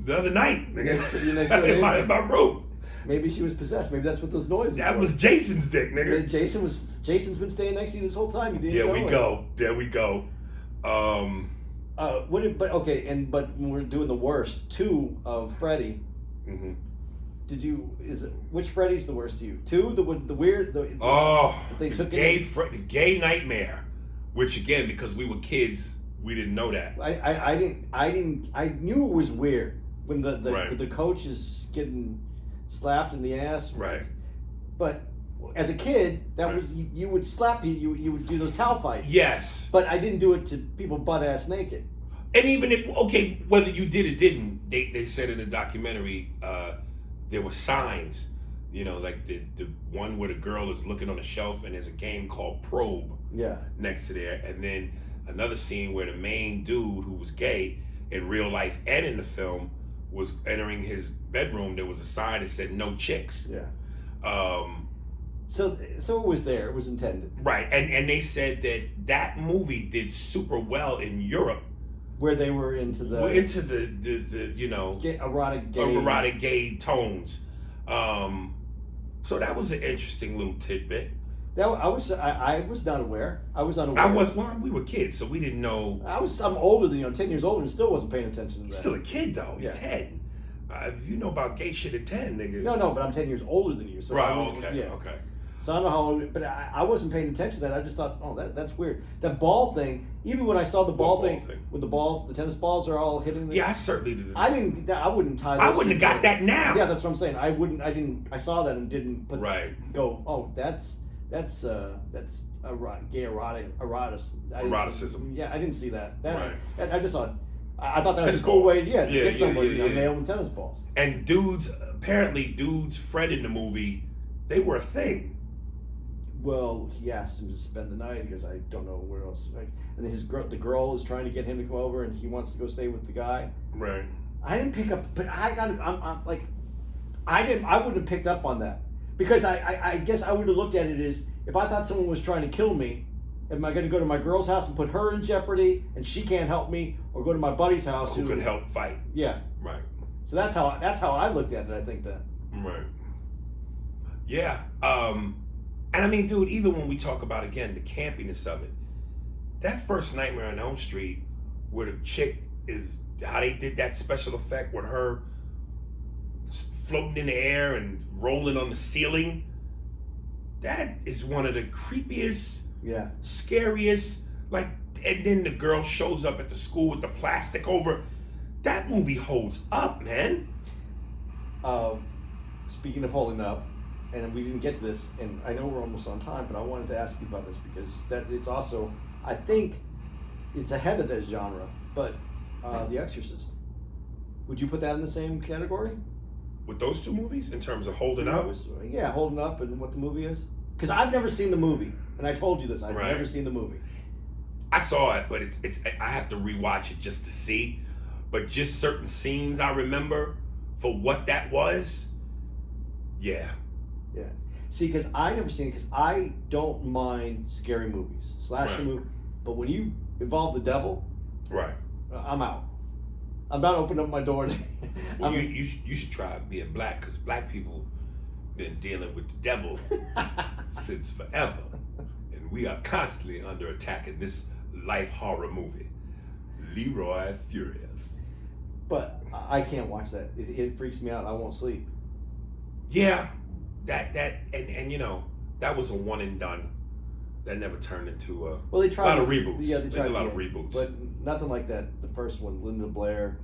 the other night. In my room. Maybe she was possessed. Maybe that's what those noises That were. was Jason's dick, nigga. Jason's been staying next to you this whole time. You didn't There know we go. But when we're doing the worst, 2 of Freddy. Mm-hmm. Which Freddy's the worst to you? 2, the weird. The gay nightmare, which again, because we were kids, we didn't know that. I knew it was weird when the Right. coach is getting slapped in the ass. Right. But as a kid, that Right. was you would slap you would do those towel fights. Yes. But I didn't do it to people butt ass naked. And even if, whether you did or didn't, they said in the documentary, there were signs, like the one where the girl is looking on a shelf and there's a game called Probe next to there. And then another scene where the main dude who was gay in real life and in the film was entering his bedroom. There was a sign that said no chicks. Yeah. So it was there. It was intended. Right. And they said that movie did super well in Europe. Where they were into the erotic gay tones. So that was an interesting little tidbit. I was not aware. I was unaware. We were kids, so we didn't know. I'm older than 10 years older, and still wasn't paying attention to that. You're still a kid though. You're 10. You know about gay shit at 10, nigga. No, but I'm 10 years older than you. So right. Okay. So I don't know how long, but I wasn't paying attention to that. I just thought, that's weird. That ball thing. Even when I saw the ball thing with the balls, the tennis balls are all hitting. Yeah, I certainly didn't. I wouldn't tie. I wouldn't have got that now. Yeah, that's what I'm saying. I didn't. I saw that and didn't. Put, right. Go. Oh, that's gay eroticism. Yeah, I didn't see that. Right. I just thought. I thought that was a cool way. To get somebody a male with tennis balls. And apparently, Fred in the movie, they were a thing. Well, he asked him to spend the night because I don't know where else. And the girl is trying to get him to come over, and he wants to go stay with the guy. Right. I didn't pick up, but I wouldn't have picked up on that because I guess I would have looked at it as if I thought someone was trying to kill me. Am I going to go to my girl's house and put her in jeopardy, and she can't help me, or go to my buddy's house who could help fight? Yeah. Right. So that's how I looked at it. I think that. Right. Yeah. And I mean, dude, even when we talk about, again, the campiness of it, that first Nightmare on Elm Street, where the chick is, how they did that special effect with her floating in the air and rolling on the ceiling, that is one of the creepiest, scariest, and then the girl shows up at the school with the plastic over. That movie holds up, man. Speaking of holding up, and we didn't get to this, and I know we're almost on time, but I wanted to ask you about this because that it's also, I think, it's ahead of this genre. But The Exorcist, would you put that in the same category? With those two movies, in terms of holding up? Yeah, holding up and what the movie is. Because I've never seen the movie, and I told you this. I've never seen the movie. I saw it, but it's I have to rewatch it just to see. But just certain scenes I remember for what that was. Yeah. Yeah. See, because I never seen it, because I don't mind scary movies, slasher movie. But when you involve the devil, right, I'm out. I'm not opening up my door. Well, you should try being black, because black people been dealing with the devil since forever, and we are constantly under attack in this life horror movie. Leroy Furious. But I can't watch that. It freaks me out. I won't sleep. Yeah, that and you know, that was a one and done. That never turned into a they tried lot of reboots. Yeah, they tried a lot of reboots, but nothing like that. The first one, Linda Blair.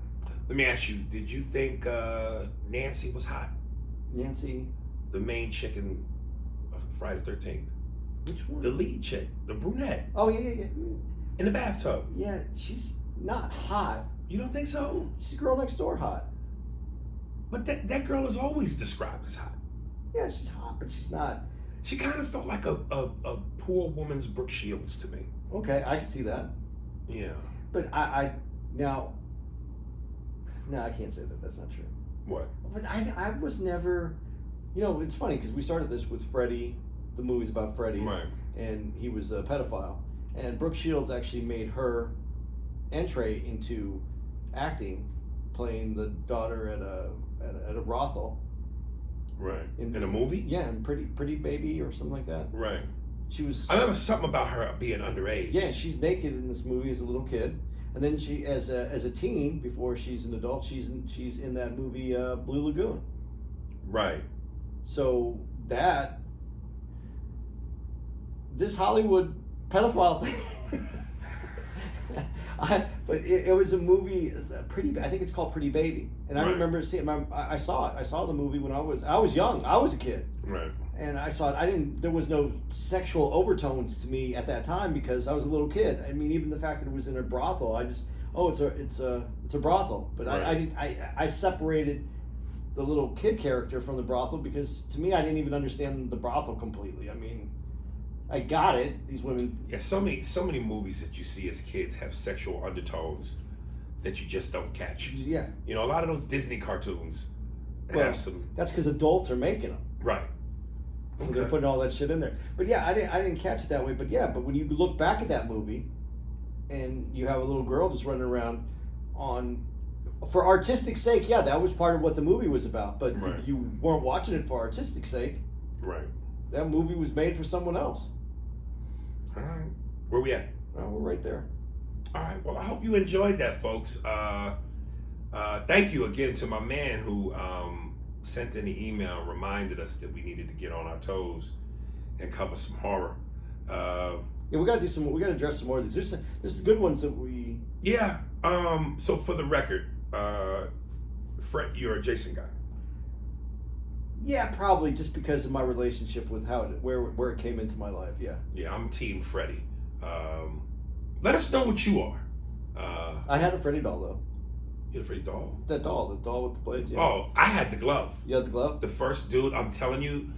Let me ask you: did you think Nancy was hot? Nancy, the main chick in Friday the 13th. Which one? The lead chick, the brunette. Oh yeah. In the bathtub. Yeah, she's not hot. You don't think so? She's girl next door hot. But that girl is always described as hot. Yeah, she's hot, but she's not. She kind of felt like a poor woman's Brooke Shields to me. Okay, I can see that. Yeah. But no, I can't say that. That's not true. What? But I was never, it's funny because we started this with Freddy, the movie's about Freddy, right? And he was a pedophile, and Brooke Shields actually made her entree into acting, playing the daughter at a brothel. Right. In a movie? Yeah, in Pretty Baby or something like that. Right. She was. I remember something about her being underage. Yeah, she's naked in this movie as a little kid, and then she, as a teen, before she's an adult, she's in that movie Blue Lagoon. Right. So this Hollywood pedophile thing. But it was a movie, I think it's called Pretty Baby, and I remember seeing. I saw it. I saw the movie when I was young. I was a kid. Right. And I saw it. There was no sexual overtones to me at that time because I was a little kid. I mean, even the fact that it was in a brothel, it's a brothel. But I separated the little kid character from the brothel because to me I didn't even understand the brothel completely. I mean, I got it. These women. Yeah, so many movies that you see as kids have sexual undertones that you just don't catch. Yeah. A lot of those Disney cartoons have some. That's because adults are making them. Right. So they're putting all that shit in there. But yeah, I didn't catch it that way. But yeah, but when you look back at that movie, and you have a little girl just running around for artistic sake, yeah, that was part of what the movie was about. But if you weren't watching it for artistic sake, right? That movie was made for someone else. All right, where we at? We're right there. All right. Well, I hope you enjoyed that, folks. Thank you again to my man who sent in the email, reminded us that we needed to get on our toes and cover some horror. Yeah, we gotta do some. We gotta address some more of these. There's good ones that we. Yeah. So for the record, Fred, you're a Jason guy. Yeah, probably just because of my relationship with where it came into my life. Yeah. Yeah, I'm Team Freddy. Let us know what you are. I had a Freddy doll though. You had a Freddy doll? The doll with the blades. Yeah. Oh, I had the glove. You had the glove? The first dude, I'm telling you.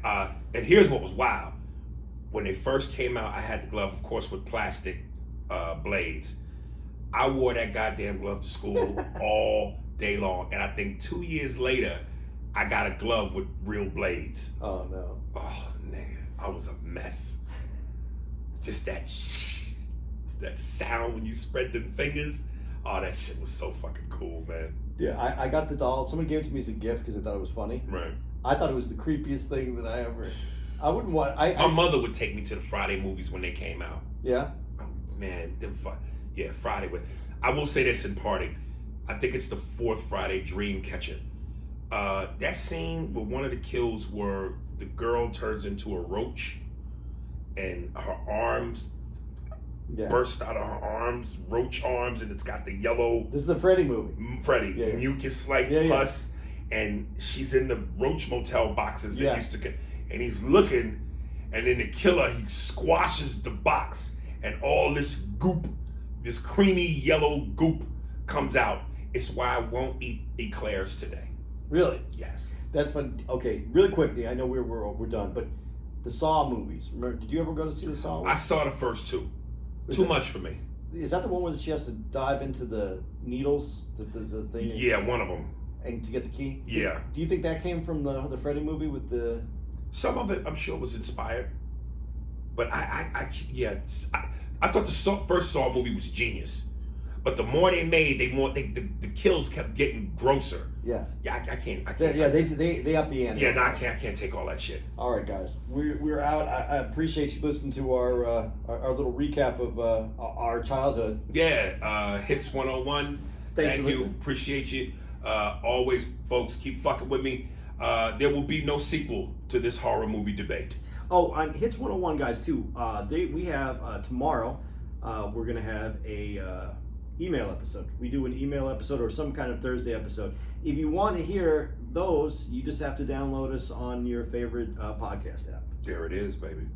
And here's what was wild. When they first came out, I had the glove, of course, with plastic blades. I wore that goddamn glove to school all day long. And I think 2 years later, I got a glove with real blades. Oh, no. Oh, nigga. I was a mess. Just that sound when you spread them fingers. Oh, that shit was so fucking cool, man. Yeah, I got the doll. Somebody gave it to me as a gift because I thought it was funny. Right. I thought it was the creepiest thing that I ever... I wouldn't want... My mother would take me to the Friday movies when they came out. Yeah? Oh, man, yeah, Friday. I will say this in parting. I think it's the fourth Friday, Dreamcatcher. That scene where one of the kills where the girl turns into a roach and her arms burst out of her arms, roach arms, and it's got the yellow... This is the Freddy movie. Freddy, yeah. mucus like pus. and she's in the Roach Motel boxes that Yeah. used to, and he's looking, and then the killer, he squashes the box, and all this goop, this creamy yellow goop comes out. It's why I won't eat eclairs today. Really? Yes. That's fun. Okay, really quickly, I know we're done, but the Saw movies. Remember, did you ever go to see the Saw I ones? saw the first two. Was Too it- much for me. Is that the one where she has to dive into the needles, the thing, Yeah, one of them. and to get the key? Yeah. Do you think that came from the Freddy movie with the? Some of it, I'm sure, was inspired. But I thought the first Saw movie was genius. But the more they made, the kills kept getting grosser. Yeah. Yeah, I can't. Yeah, they up the ante. Yeah, no, I can't take all that shit. All right, guys, we're out. I appreciate you listening to our little recap of our childhood. Yeah, Hits 101. Thanks Thank for you. listening. Appreciate you. Always, folks, keep fucking with me. There will be no sequel to this horror movie debate. Oh, on Hits 101, guys, too. We have tomorrow. We're gonna have a email episode. We do an email episode or some kind of Thursday episode. If you want to hear those, you just have to download us on your favorite podcast app. There it is, baby.